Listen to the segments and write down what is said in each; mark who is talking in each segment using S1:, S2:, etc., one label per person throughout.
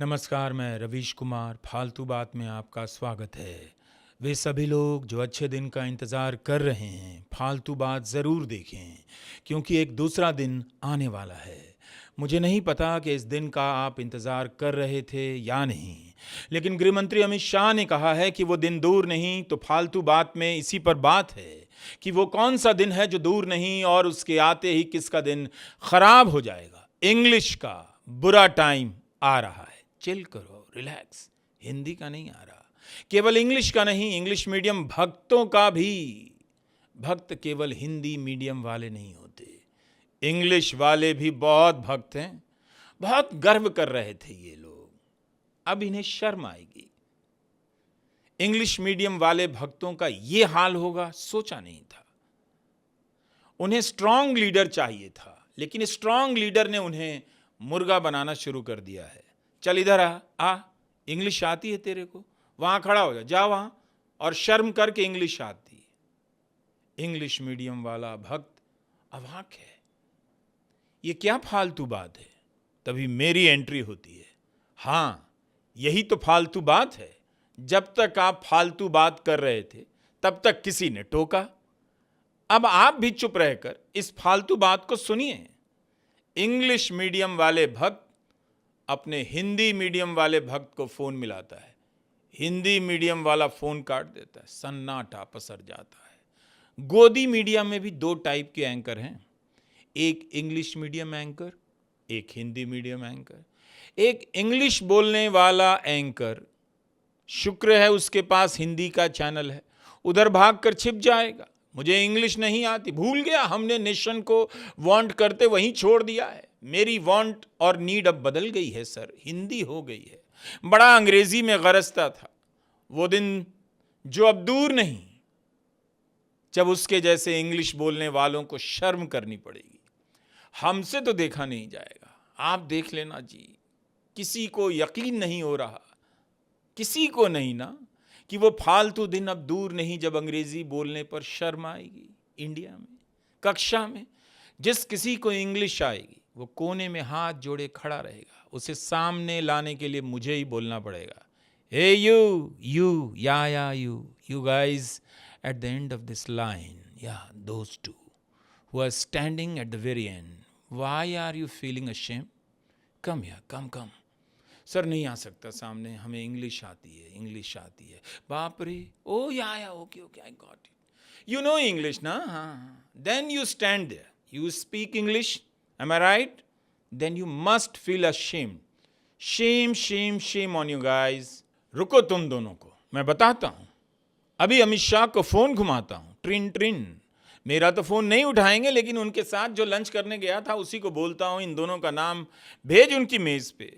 S1: नमस्कार, मैं रवीश कुमार। फालतू बात में आपका स्वागत है। वे सभी लोग जो अच्छे दिन का इंतज़ार कर रहे हैं, फालतू बात ज़रूर देखें, क्योंकि एक दूसरा दिन आने वाला है। मुझे नहीं पता कि इस दिन का आप इंतज़ार कर रहे थे या नहीं, लेकिन गृह मंत्री अमित शाह ने कहा है कि वो दिन दूर नहीं। तो फालतू बात में इसी पर बात है कि वो कौन सा दिन है जो दूर नहीं और उसके आते ही किसका दिन खराब हो जाएगा। इंग्लिश का बुरा टाइम आ रहा है। चिल करो, रिलैक्स। हिंदी का नहीं आ रहा, केवल इंग्लिश का नहीं, इंग्लिश मीडियम भक्तों का भी। भक्त केवल हिंदी मीडियम वाले नहीं होते, इंग्लिश वाले भी बहुत भक्त हैं। बहुत गर्व कर रहे थे ये लोग, अब इन्हें शर्म आएगी। इंग्लिश मीडियम वाले भक्तों का ये हाल होगा, सोचा नहीं था। उन्हें स्ट्रांग लीडर चाहिए था, लेकिन स्ट्रांग लीडर ने उन्हें मुर्गा बनाना शुरू कर दिया है। चल इधर आ, इंग्लिश आती है तेरे को, वहां खड़ा हो जा वहां और शर्म करके इंग्लिश आती है। इंग्लिश मीडियम वाला भक्त अवाक है, ये क्या फालतू बात है। तभी मेरी एंट्री होती है। हां, यही तो फालतू बात है। जब तक आप फालतू बात कर रहे थे तब तक किसी ने टोका। अब आप भी चुप रहकर इस फालतू बात को सुनिए। इंग्लिश मीडियम वाले भक्त अपने हिंदी मीडियम वाले भक्त को फोन मिलाता है, हिंदी मीडियम वाला फोन काट देता है, सन्नाटा पसर जाता है। गोदी मीडिया में भी दो टाइप के एंकर हैं, एक इंग्लिश मीडियम एंकर, एक हिंदी मीडियम एंकर। एक इंग्लिश बोलने वाला एंकर, शुक्र है उसके पास हिंदी का चैनल है, उधर भागकर छिप जाएगा। मुझे इंग्लिश नहीं आती, भूल गया, हमने नेशन को वांट करते वहीं छोड़ दिया है। मेरी वांट और नीड अब बदल गई है सर, हिंदी हो गई है। बड़ा अंग्रेजी में गरजता था, वो दिन जो अब दूर नहीं, जब उसके जैसे इंग्लिश बोलने वालों को शर्म करनी पड़ेगी। हमसे तो देखा नहीं जाएगा, आप देख लेना जी। किसी को यकीन नहीं हो रहा, किसी को नहीं ना, कि वो फालतू दिन अब दूर नहीं जब अंग्रेजी बोलने पर शर्म आएगी। इंडिया में कक्षा में जिस किसी को इंग्लिश आएगी वो कोने में हाथ जोड़े खड़ा रहेगा, उसे सामने लाने के लिए मुझे ही बोलना पड़ेगा। Hey you yeah you guys at the end of this line, yeah those two who are standing at the very end, why are you feeling ashamed? Come yeah come. Sir नहीं आ सकता सामने, हमें इंग्लिश आती है, English आती है। बाप रे, oh yeah okay I got it. You know English ना? हाँ। Then you stand there, you speak English, am I right? Then you must feel ashamed. Shame on you guys. रुको तुम दोनों को मैं बताता हूं। अभी अमित शाह को फोन घुमाता हूं, ट्रिन। मेरा तो फोन नहीं उठाएंगे, लेकिन उनके साथ जो लंच करने गया था उसी को बोलता हूं, इन दोनों का नाम भेज उनकी मेज पे।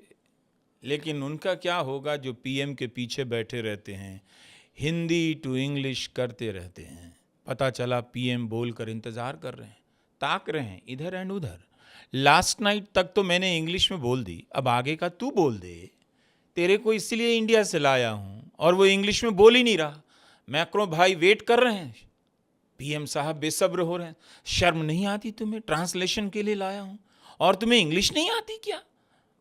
S1: लेकिन उनका क्या होगा जो पीएम के पीछे बैठे रहते हैं, हिंदी टू इंग्लिश करते रहते हैं। पता चला पीएम बोलकर इंतजार कर रहे हैं, ताक रहे हैं इधर एंड उधर। लास्ट नाइट तक तो मैंने इंग्लिश में बोल दी, अब आगे का तू बोल दे। तेरे को इसलिए इंडिया से लाया हूं और वो इंग्लिश में बोल ही नहीं रहा। मैक्रो भाई वेट कर रहे हैं, पीएम साहब बेसब्र हो रहे हैं। शर्म नहीं आती तुम्हें? ट्रांसलेशन के लिए लाया हूं और तुम्हें इंग्लिश नहीं आती क्या?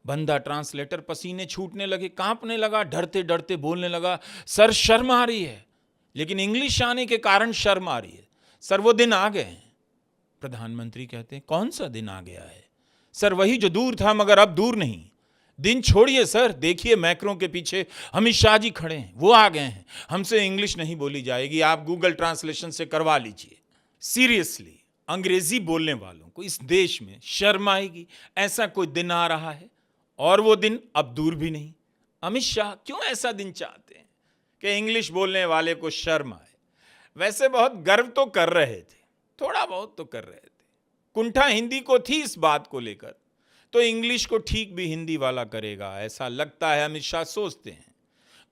S1: बंदा ट्रांसलेटर पसीने छूटने लगे, कांपने लगा, डरते डरते बोलने लगा, सर शर्म आ रही है। लेकिन इंग्लिश आने के कारण शर्म आ रही है। सर वो दिन आ गए हैं। प्रधानमंत्री कहते हैं, कौन सा दिन आ गया है? सर वही जो दूर था मगर अब दूर नहीं। दिन छोड़िए सर, देखिए मैक्रों के पीछे अमित शाह जी खड़े हैं, वो आ गए हैं। हमसे इंग्लिश नहीं बोली जाएगी, आप गूगल ट्रांसलेशन से करवा लीजिए। सीरियसली, अंग्रेजी बोलने वालों को इस देश में शर्म आएगी, ऐसा कोई दिन आ रहा है और वो दिन अब दूर भी नहीं। अमित शाह क्यों ऐसा दिन चाहते हैं कि इंग्लिश बोलने वाले को शर्म आए? वैसे बहुत गर्व तो कर रहे थे, थोड़ा बहुत तो कर रहे थे। कुंठा हिंदी को थी इस बात को लेकर, तो इंग्लिश को ठीक भी हिंदी वाला करेगा, ऐसा लगता है अमित शाह सोचते हैं।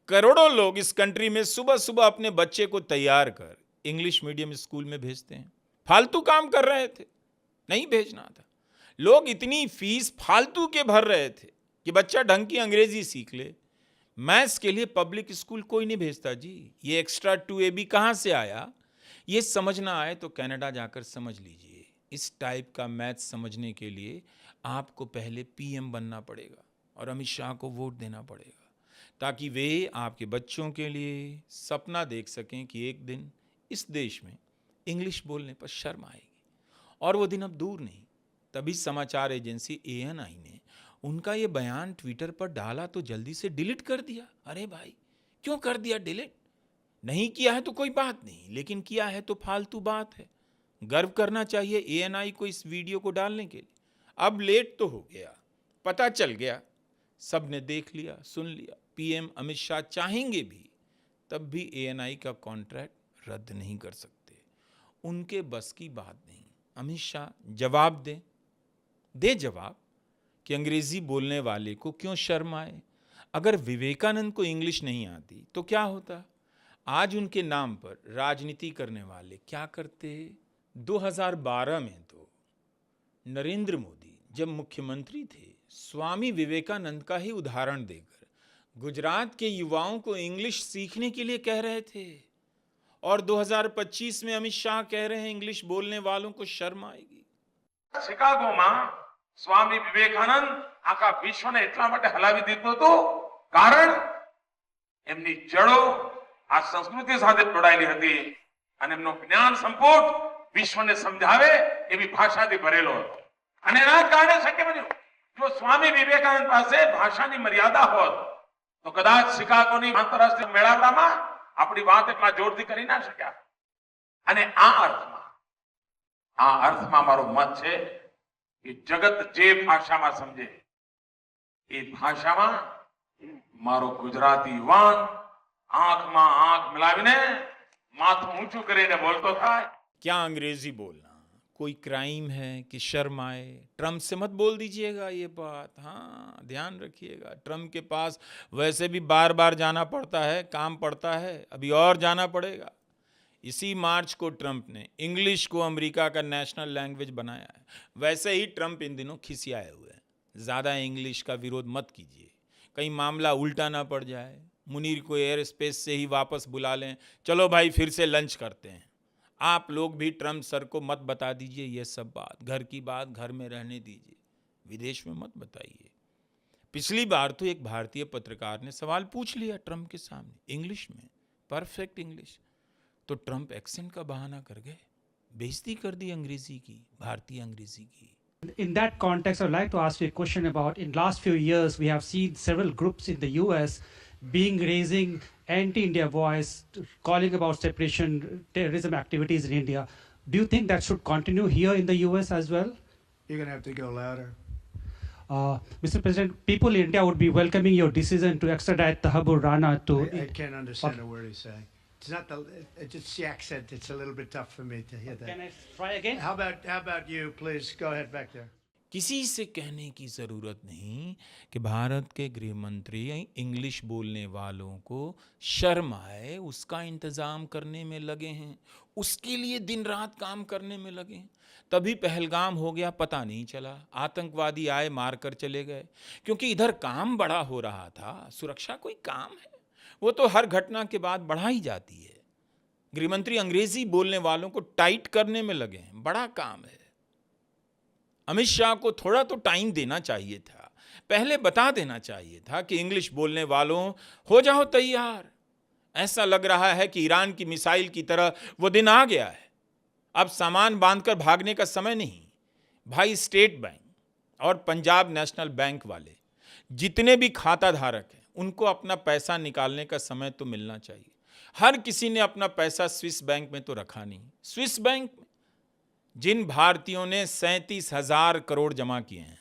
S1: करोड़ों लोग इस कंट्री में सुबह सुबह अपने बच्चे को तैयार कर इंग्लिश मीडियम स्कूल में भेजते हैं। फालतू काम कर रहे थे, नहीं भेजना था। लोग इतनी फीस फालतू के भर रहे थे कि बच्चा ढंग की अंग्रेजी सीख ले। मैथ्स के लिए पब्लिक स्कूल कोई नहीं भेजता जी। ये एक्स्ट्रा 2AB कहां से आया? ये समझना आए तो कनाडा जाकर समझ लीजिए। इस टाइप का मैथ्स समझने के लिए आपको पहले पीएम बनना पड़ेगा और अमित शाह को वोट देना पड़ेगा, ताकि वे आपके बच्चों के लिए सपना देख सकें कि एक दिन इस देश में इंग्लिश बोलने पर शर्म आएगी। और वो दिन अब दूर नहीं। तभी समाचार एजेंसी ANI ने उनका ये बयान ट्विटर पर डाला तो जल्दी से डिलीट कर दिया। अरे भाई, क्यों कर दिया डिलीट? नहीं किया है तो कोई बात नहीं, लेकिन किया है तो फालतू बात है। गर्व करना चाहिए ANI को इस वीडियो को डालने के लिए। अब लेट तो हो गया, पता चल गया, सब ने देख लिया, सुन लिया। PM अमित शाह चाहेंगे भी तब भी ANI का कॉन्ट्रैक्ट रद्द नहीं कर सकते। उनके बस की बात नहीं। अमित शाह जवाब दे जवाब कि अंग्रेजी बोलने वाले को क्यों शर्म आए। अगर विवेकानंद को इंग्लिश नहीं आती तो क्या होता? आज उनके नाम पर राजनीति करने वाले क्या करते? 2012 में तो नरेंद्र मोदी जब मुख्यमंत्री थे, स्वामी विवेकानंद का ही उदाहरण देकर गुजरात के युवाओं को इंग्लिश सीखने के लिए कह रहे थे। और 2025 में अमित शाह कह रहे हैं इंग्लिश बोलने वालों को शर्म आएगी।
S2: શિકાગોમાં સ્વામી વિવેકાનંદ આખા વિશ્વને એટલા માટે હલાવી દીધું હતું, કારણ એમની જડો આ સંસ્કૃતિ સાથે જોડાયેલી હતી અને એમનો જ્ઞાન સંપુટ વિશ્વને સમજાવે એવી ભાષાથી ભરેલો હતો. અને એના કારણે શક્ય બન્યું. જો સ્વામી વિવેકાનંદ પાસે ભાષાની મર્યાદા હોત તો કદાચ શિકાગોની આંતરરાષ્ટ્રીય મેળાવડામાં આપણી વાત એટલા જોરથી કરી ના શક્યા. અને આ અર્થમાં મારો મત છે કે જગત જે ભાષામાં સમજે એ ભાષામાં મારો ગુજરાતી યુવાન આંખમાં આંખ મિલાવીને માથું ઊંચું કરીને બોલતો થાય.
S1: क्या अंग्रेजी बोलना कोई क्राइम है कि शर्म आए? ट्रम्प से मत बोल दीजिएगा ये बात। हाँ, ध्यान रखिएगा, ट्रम्प के पास वैसे भी बार बार जाना पड़ता है, काम पड़ता है, अभी और जाना पड़ेगा। इसी मार्च को ट्रंप ने इंग्लिश को अमेरिका का नेशनल लैंग्वेज बनाया है। वैसे ही ट्रंप इन दिनों खिसियाए हुए हैं। ज़्यादा इंग्लिश का विरोध मत कीजिए, कहीं मामला उल्टा ना पड़ जाए। मुनीर को एयर स्पेस से ही वापस बुला लें, चलो भाई फिर से लंच करते हैं। आप लोग भी ट्रंप सर को मत बता दीजिए ये सब बात। घर की बात घर में रहने दीजिए, विदेश में मत बताइए। पिछली बार तो एक भारतीय पत्रकार ने सवाल पूछ लिया ट्रंप के सामने इंग्लिश में, परफेक्ट इंग्लिश, तो ट्रंप एक्सेंट का बहाना कर गए, बेइज्जती कर दी अंग्रेजी की, भारतीय अंग्रेजी की।
S3: In that context, I'd like to ask you a question about, in last few years, we have seen several groups in the US raising anti-India voice, calling about separation, terrorism activities in India. Do you think that should continue here in the US as well?
S4: You're going to have to go louder.
S3: Mr. President, people in India would be welcoming your decision to extradite Tahabur Rana to...
S4: I can't understand a word he's saying. It's not it's just the accent. It's a little bit tough for me to hear that.
S3: Can I try again?
S4: How about you, please? Go ahead back there.
S1: किसी से कहने की ज़रूरत नहीं कि भारत के गृह मंत्री इंग्लिश बोलने वालों को शर्म आए, उसका इंतज़ाम करने में लगे हैं, उसके लिए दिन रात काम करने में लगे हैं। तभी पहलगाम हो गया, पता नहीं चला, आतंकवादी आए मार कर चले गए, क्योंकि इधर काम बड़ा हो रहा था। सुरक्षा कोई काम है? वो तो हर घटना के बाद बढ़ाई जाती है। गृहमंत्री अंग्रेजी बोलने वालों को टाइट करने में लगे हैं, बड़ा काम है। अमित शाह को थोड़ा तो टाइम देना चाहिए था, पहले बता देना चाहिए था कि इंग्लिश बोलने वालों हो जाओ तैयार। ऐसा लग रहा है कि ईरान की मिसाइल की तरह वो दिन आ गया है, अब सामान बांधकर भागने का समय नहीं। भाई, स्टेट बैंक और पंजाब नेशनल बैंक वाले जितने भी खाता धारक हैं, उनको अपना पैसा निकालने का समय तो मिलना चाहिए। हर किसी ने अपना पैसा स्विस बैंक में तो रखा नहीं। स्विस बैंक में जिन भारतीयों ने 37,000 करोड़ जमा किए हैं,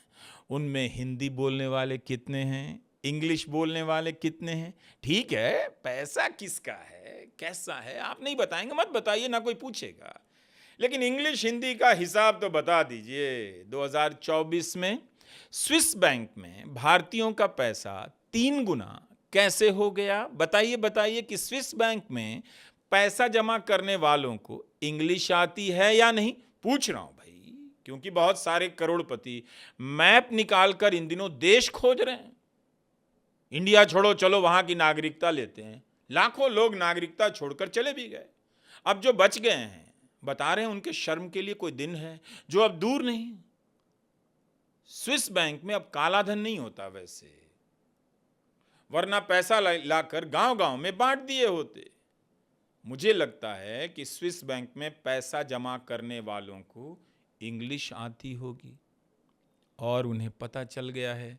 S1: उनमें हिंदी बोलने वाले कितने हैं, इंग्लिश बोलने वाले कितने हैं? ठीक है, पैसा किसका है, कैसा है, आप नहीं बताएंगे, मत बताइए, ना कोई पूछेगा, लेकिन इंग्लिश हिंदी का हिसाब तो बता दीजिए। 2024 में स्विस बैंक में भारतीयों का पैसा 3 गुना कैसे हो गया? बताइए कि स्विस बैंक में पैसा जमा करने वालों को इंग्लिश आती है या नहीं? पूछ रहा हूं भाई, क्योंकि बहुत सारे करोड़पति मैप निकालकर इन दिनों देश खोज रहे हैं। इंडिया छोड़ो, चलो वहां की नागरिकता लेते हैं। लाखों लोग नागरिकता छोड़कर चले भी गए। अब जो बच गए हैं, बता रहे हैं उनके शर्म के लिए कोई दिन है जो अब दूर नहीं। स्विस बैंक में अब काला धन नहीं होता, वैसे वरना पैसा लाकर गांव-गांव में बांट दिए होते। मुझे लगता है कि स्विस बैंक में पैसा जमा करने वालों को इंग्लिश आती होगी और उन्हें पता चल गया है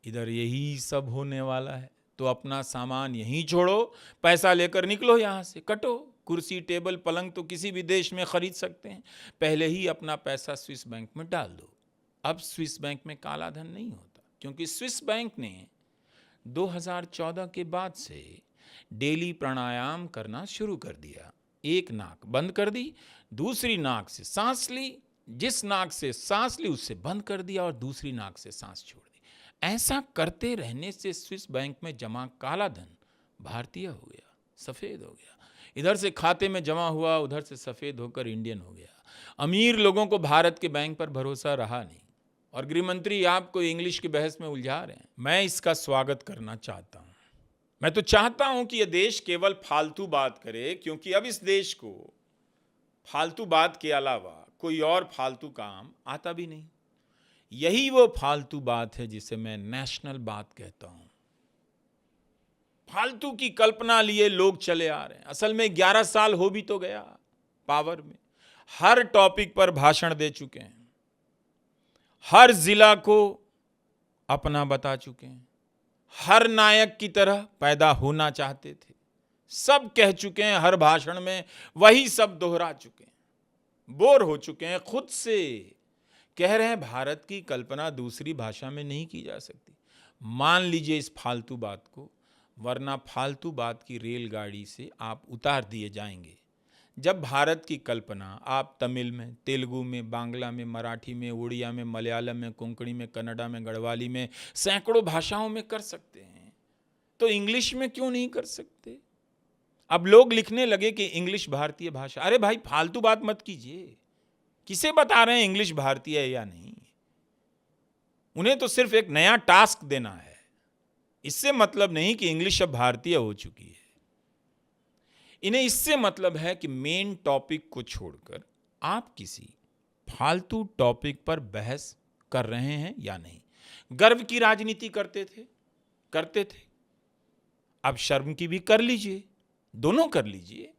S1: इधर यही सब होने वाला है, तो अपना सामान यहीं छोड़ो, पैसा लेकर निकलो यहाँ से, कटो। कुर्सी, टेबल, पलंग तो किसी भी देश में खरीद सकते हैं, पहले ही अपना पैसा स्विस बैंक में डाल दो। अब स्विस बैंक में काला धन नहीं होता, क्योंकि स्विस बैंक ने 2014 के बाद से डेली प्राणायाम करना शुरू कर दिया। एक नाक बंद कर दी, दूसरी नाक से सांस ली, जिस नाक से सांस ली उससे बंद कर दिया और दूसरी नाक से सांस छोड़ दी। ऐसा करते रहने से स्विस बैंक में जमा काला धन भारतीय हो गया, सफेद हो गया। इधर से खाते में जमा हुआ, उधर से सफेद होकर इंडियन हो गया। अमीर लोगों को भारत के बैंक पर भरोसा रहा नहीं, और गृह मंत्री आपको इंग्लिश की बहस में उलझा रहे हैं। मैं इसका स्वागत करना चाहता हूं। मैं तो चाहता हूं कि यह देश केवल फालतू बात करे, क्योंकि अब इस देश को फालतू बात के अलावा कोई और फालतू काम आता भी नहीं। यही वो फालतू बात है जिसे मैं नेशनल बात कहता हूं। फालतू की कल्पना लिए लोग चले आ रहे हैं। असल में 11 साल हो भी तो गया पावर में, हर टॉपिक पर भाषण दे चुके हैं, हर जिला को अपना बता चुके हैं, हर नायक की तरह पैदा होना चाहते थे, सब कह चुके हैं, हर भाषण में वही सब दोहरा चुके हैं, बोर हो चुके हैं खुद से। कह रहे हैं भारत की कल्पना दूसरी भाषा में नहीं की जा सकती। मान लीजिए इस फालतू बात को, वरना फालतू बात की रेलगाड़ी से आप उतार दिए जाएंगे। जब भारत की कल्पना आप तमिल में, तेलुगु में, बांग्ला में, मराठी में, उड़िया में, मलयालम में, कोंकणी में, कन्नड़ा में, गढ़वाली में, सैकड़ों भाषाओं में कर सकते हैं, तो इंग्लिश में क्यों नहीं कर सकते? अब लोग लिखने लगे कि इंग्लिश भारतीय भाषा। अरे भाई, फालतू बात मत कीजिए। किसे बता रहे हैं इंग्लिश भारतीय है या नहीं? उन्हें तो सिर्फ एक नया टास्क देना है। इससे मतलब नहीं कि इंग्लिश अब भारतीय हो चुकी है। इन्हें इससे मतलब है कि मेन टॉपिक को छोड़कर आप किसी फालतू टॉपिक पर बहस कर रहे हैं या नहीं। गर्व की राजनीति करते थे, अब शर्म की भी कर लीजिए, दोनों कर लीजिए।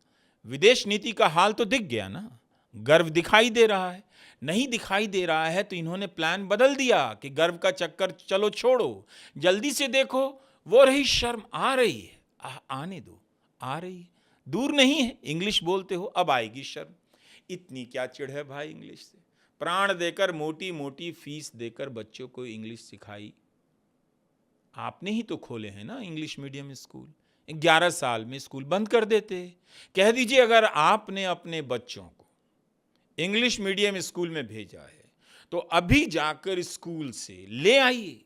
S1: विदेश नीति का हाल तो दिख गया ना। गर्व दिखाई दे रहा है, नहीं दिखाई दे रहा है तो इन्होंने प्लान बदल दिया कि गर्व का चक्कर चलो छोड़ो, जल्दी से देखो, वो रही शर्म आ रही है, आने दो, आ रही है, दूर नहीं है। इंग्लिश बोलते हो, अब आएगी शर्म। इतनी क्या चिढ़ है भाई इंग्लिश से? प्राण देकर, मोटी मोटी फीस देकर बच्चों को इंग्लिश सिखाई। आपने ही तो खोले हैं ना इंग्लिश मीडियम स्कूल। 11 साल में स्कूल बंद कर देते। कह दीजिए अगर आपने अपने बच्चों को इंग्लिश मीडियम स्कूल में भेजा है तो अभी जाकर स्कूल से ले आइए,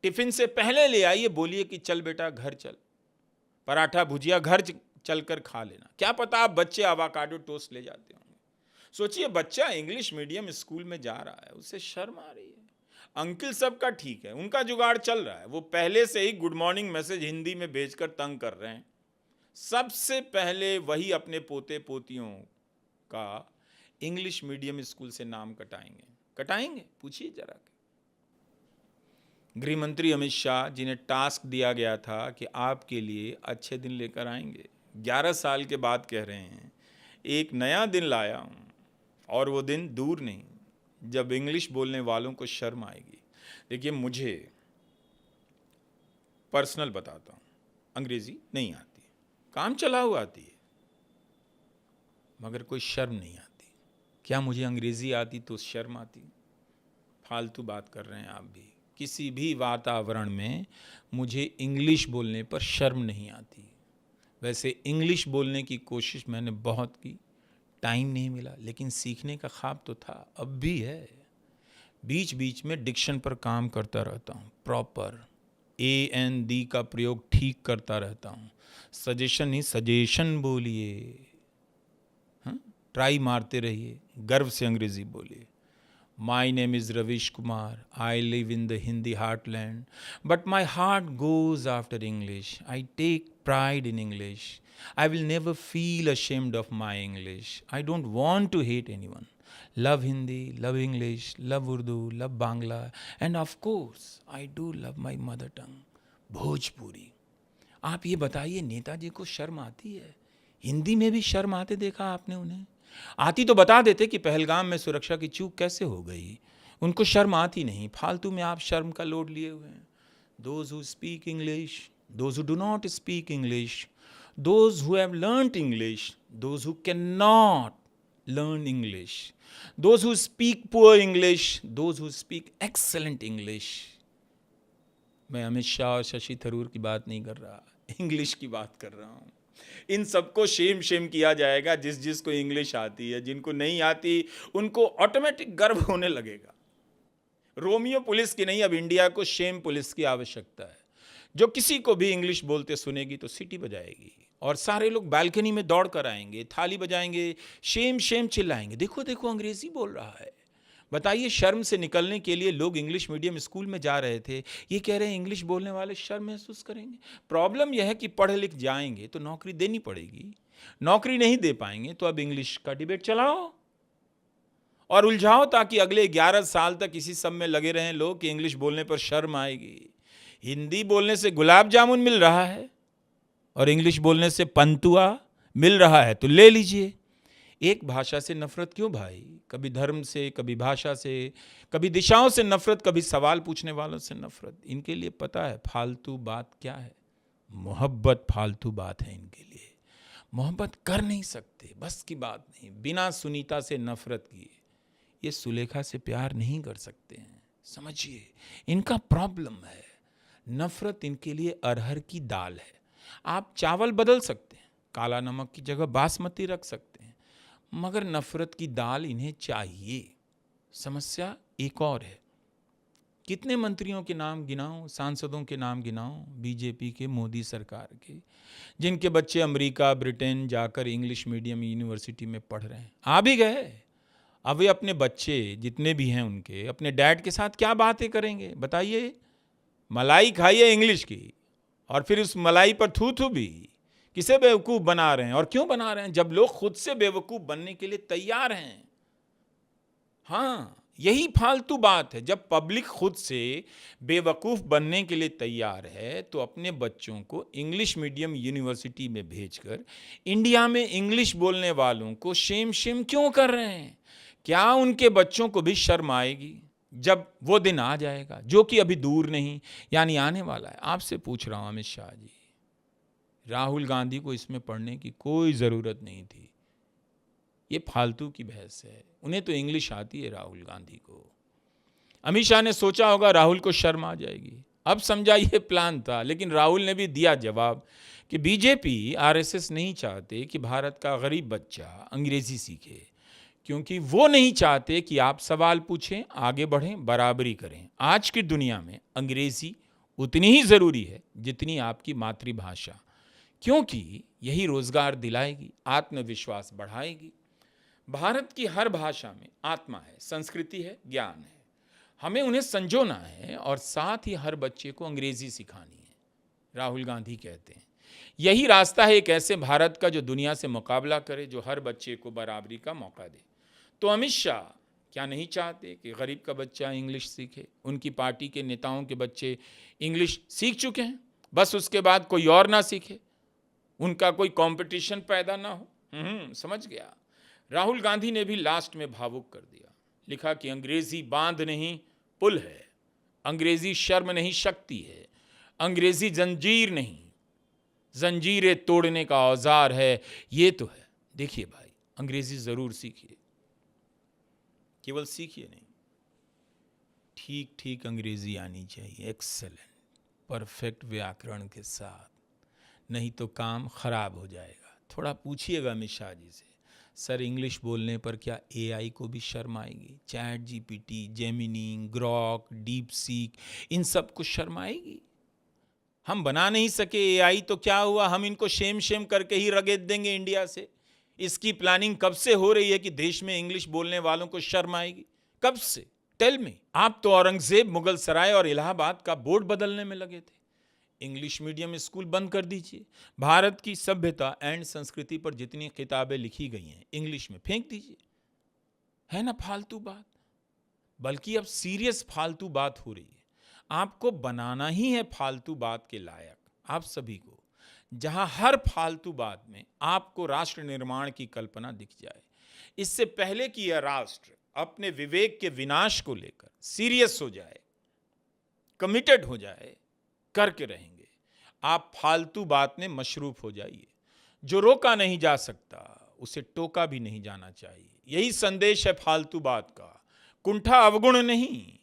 S1: टिफिन से पहले ले आइए, बोलिए कि चल बेटा घर चल, पराठा भुजिया घर चलकर खा लेना। क्या पता आप बच्चे आवाकाडो टोस्ट ले जाते होंगे। सोचिए, बच्चा इंग्लिश मीडियम स्कूल में जा रहा है, उसे शर्म आ रही है। अंकिल सबका ठीक है, उनका जुगाड़ चल रहा है, वो पहले से ही गुड मॉर्निंग मैसेज हिंदी में भेजकर तंग कर रहे हैं। सबसे पहले वही अपने पोते पोतियों का इंग्लिश मीडियम स्कूल से नाम कटाएंगे, पूछिए जरा। गृह मंत्री अमित शाह, जिन्हें टास्क दिया गया था कि आपके लिए अच्छे दिन लेकर आएंगे, 11 साल के बाद कह रहे हैं एक नया दिन लाया हूं, और वो दिन दूर नहीं जब इंग्लिश बोलने वालों को शर्म आएगी। देखिए, मुझे पर्सनल बताता हूं, अंग्रेजी नहीं आती, काम चला हुआ आती है, मगर कोई शर्म नहीं आती। क्या मुझे अंग्रेजी आती तो शर्म आती? फालतू बात कर रहे हैं आप भी। किसी भी वातावरण में मुझे इंग्लिश बोलने पर शर्म नहीं आती। वैसे इंग्लिश बोलने की कोशिश मैंने बहुत की, टाइम नहीं मिला, लेकिन सीखने का ख्वाब तो था, अब भी है। बीच बीच में डिक्शन पर काम करता रहता हूँ, प्रॉपर AND का प्रयोग ठीक करता रहता हूँ। सजेशन ही सजेशन बोलिए, ट्राई मारते रहिए, गर्व से अंग्रेजी बोलिए। My name is Ravish Kumar. I live in the Hindi heartland, but my heart goes after English. I take pride in English. I will never feel ashamed of my English. I don't want to hate anyone. Love Hindi, love English, love Urdu, love Bangla, and of course, I do love my mother tongue. Bhojpuri. आप ये बताइए, नेताजी को शर्म आती है? हिंदी में भी शर्म आते देखा आपने उन्हें? आती तो बता देते कि पहलगाम में सुरक्षा की चूक कैसे हो गई। उनको शर्म आती नहीं, फालतू में आप शर्म का लोड लिए हुए हैं। Those who speak English, those who do not speak English, those who have learnt English, those who cannot learn English, those who speak poor English, those who speak excellent English. मैं अमित शाह और शशि थरूर की बात नहीं कर रहा, इंग्लिश की बात कर रहा हूँ। इन सबको शेम शेम किया जाएगा जिसको इंग्लिश आती है। जिनको नहीं आती उनको ऑटोमेटिक गर्व होने लगेगा। रोमियो पुलिस की नहीं, अब इंडिया को शेम पुलिस की आवश्यकता है। जो किसी को भी इंग्लिश बोलते सुनेगी तो सीटी बजाएगी और सारे लोग बालकनी में दौड़ कर आएंगे, थाली बजाएंगे, शेम शेम चिल्लाएंगे, देखो देखो अंग्रेजी बोल रहा है। बताइए, शर्म से निकलने के लिए लोग इंग्लिश मीडियम स्कूल में जा रहे थे, ये कह रहे हैं इंग्लिश बोलने वाले शर्म महसूस करेंगे। प्रॉब्लम यह है कि पढ़ लिख जाएंगे तो नौकरी देनी पड़ेगी, नौकरी नहीं दे पाएंगे तो अब इंग्लिश का डिबेट चलाओ और उलझाओ, ताकि अगले 11 साल तक इसी सब में लगे रहें लोग कि इंग्लिश बोलने पर शर्म आएगी। हिंदी बोलने से गुलाब जामुन मिल रहा है और इंग्लिश बोलने से पंतुआ मिल रहा है, तो ले लीजिए। एक भाषा से नफरत क्यों भाई? कभी धर्म से, कभी भाषा से, कभी दिशाओं से नफरत, कभी सवाल पूछने वालों से नफरत। इनके लिए पता है फालतू बात क्या है? मोहब्बत फालतू बात है इनके लिए। मोहब्बत कर नहीं सकते, बस की बात नहीं। बिना सुनीता से नफरत किए ये सुलेखा से प्यार नहीं कर सकते हैं। समझिए, इनका प्रॉब्लम है। नफरत इनके लिए अरहर की दाल है। आप चावल बदल सकते हैं, काला नमक की जगह बासमती रख सकते हैं, मगर नफरत की दाल इन्हें चाहिए। समस्या एक और है। कितने मंत्रियों के नाम गिनाऊं, सांसदों के नाम गिनाऊं बीजेपी के, मोदी सरकार के, जिनके बच्चे अमेरिका, ब्रिटेन जाकर इंग्लिश मीडियम यूनिवर्सिटी में पढ़ रहे हैं। आ भी गए, अब वे अपने बच्चे जितने भी हैं उनके अपने डैड के साथ क्या बातें करेंगे बताइए? मलाई खाइए इंग्लिश की, और फिर उस मलाई पर थू थू भी। किसे बेवकूफ़ बना रहे हैं और क्यों बना रहे हैं, जब लोग खुद से बेवकूफ़ बनने के लिए तैयार हैं। हाँ, यही फालतू बात है। जब पब्लिक खुद से बेवकूफ़ बनने के लिए तैयार है तो अपने बच्चों को इंग्लिश मीडियम यूनिवर्सिटी में भेजकर इंडिया में इंग्लिश बोलने वालों को शेम शेम क्यों कर रहे हैं? क्या उनके बच्चों को भी शर्म आएगी जब वो दिन आ जाएगा, जो कि अभी दूर नहीं, यानी आने वाला है? आपसे पूछ रहा हूं अमित शाह जी, राहुल गांधी को इसमें पढ़ने की कोई ज़रूरत नहीं थी। ये फालतू की बहस है। उन्हें तो इंग्लिश आती है राहुल गांधी को। अमित शाह ने सोचा होगा राहुल को शर्म आ जाएगी, अब समझा ये प्लान था। लेकिन राहुल ने भी दिया जवाब कि बीजेपी, आरएसएस नहीं चाहते कि भारत का गरीब बच्चा अंग्रेजी सीखे, क्योंकि वो नहीं चाहते कि आप सवाल पूछें, आगे बढ़ें, बराबरी करें। आज की दुनिया में अंग्रेजी उतनी ही ज़रूरी है जितनी आपकी मातृभाषा, क्योंकि यही रोजगार दिलाएगी, आत्मविश्वास बढ़ाएगी। भारत की हर भाषा में आत्मा है, संस्कृति है, ज्ञान है। हमें उन्हें संजोना है और साथ ही हर बच्चे को अंग्रेजी सिखानी है, राहुल गांधी कहते हैं। यही रास्ता है एक ऐसे भारत का जो दुनिया से मुकाबला करे, जो हर बच्चे को बराबरी का मौका दे। तो अमित शाह क्या नहीं चाहते कि गरीब का बच्चा इंग्लिश सीखे? उनकी पार्टी के नेताओं के बच्चे इंग्लिश सीख चुके हैं, बस उसके बाद कोई और ना सीखे, उनका कोई कंपटीशन पैदा ना हो। समझ गया। राहुल गांधी ने भी लास्ट में भावुक कर दिया, लिखा कि अंग्रेजी बांध नहीं पुल है, अंग्रेजी शर्म नहीं शक्ति है, अंग्रेजी जंजीर नहीं, जंजीरें तोड़ने का औजार है। ये तो है। देखिए भाई, अंग्रेजी जरूर सीखिए, केवल सीखिए नहीं, ठीक ठीक अंग्रेजी आनी चाहिए, एक्सेलेंट, परफेक्ट व्याकरण के साथ, नहीं तो काम खराब हो जाएगा। थोड़ा पूछिएगा अमित शाह जी से, सर इंग्लिश बोलने पर क्या एआई को भी शर्म आएगी? ChatGPT, Gemini, Grok, DeepSeek, इन सब को शर्म आएगी? हम बना नहीं सके एआई तो क्या हुआ, हम इनको शेम शेम करके ही रगेद देंगे इंडिया से। इसकी प्लानिंग कब से हो रही है कि देश में इंग्लिश बोलने वालों को शर्म आएगी? कब से? Tell me. आप तो औरंगजेब, मुगल सराय और इलाहाबाद का बोर्ड बदलने में लगे थे। इंग्लिश मीडियम स्कूल बंद कर दीजिए। भारत की सभ्यता एंड संस्कृति पर जितनी किताबें लिखी गई हैं इंग्लिश में फेंक दीजिए। है ना फालतू बात? बल्कि अब सीरियस फालतू बात हो रही है। आपको बनाना ही है फालतू बात के लायक, आप सभी को, जहां हर फालतू बात में आपको राष्ट्र निर्माण की कल्पना दिख जाए। इससे पहले कि यह राष्ट्र अपने विवेक के विनाश को लेकर सीरियस हो जाए, कमिटेड हो जाए, करके रहेंगे। आप फालतू बात में मशरूफ हो जाइए। जो रोका नहीं जा सकता उसे टोका भी नहीं जाना चाहिए। यही संदेश है फालतू बात का। कुंठा अवगुण नहीं,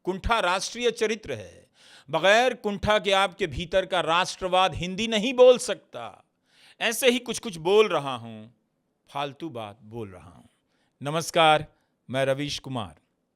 S1: कुंठा राष्ट्रीय चरित्र है। बगैर कुंठा के आपके भीतर का राष्ट्रवाद हिंदी नहीं बोल सकता। ऐसे ही कुछ कुछ बोल रहा हूं, फालतू बात बोल रहा हूं। नमस्कार, मैं रवीश कुमार।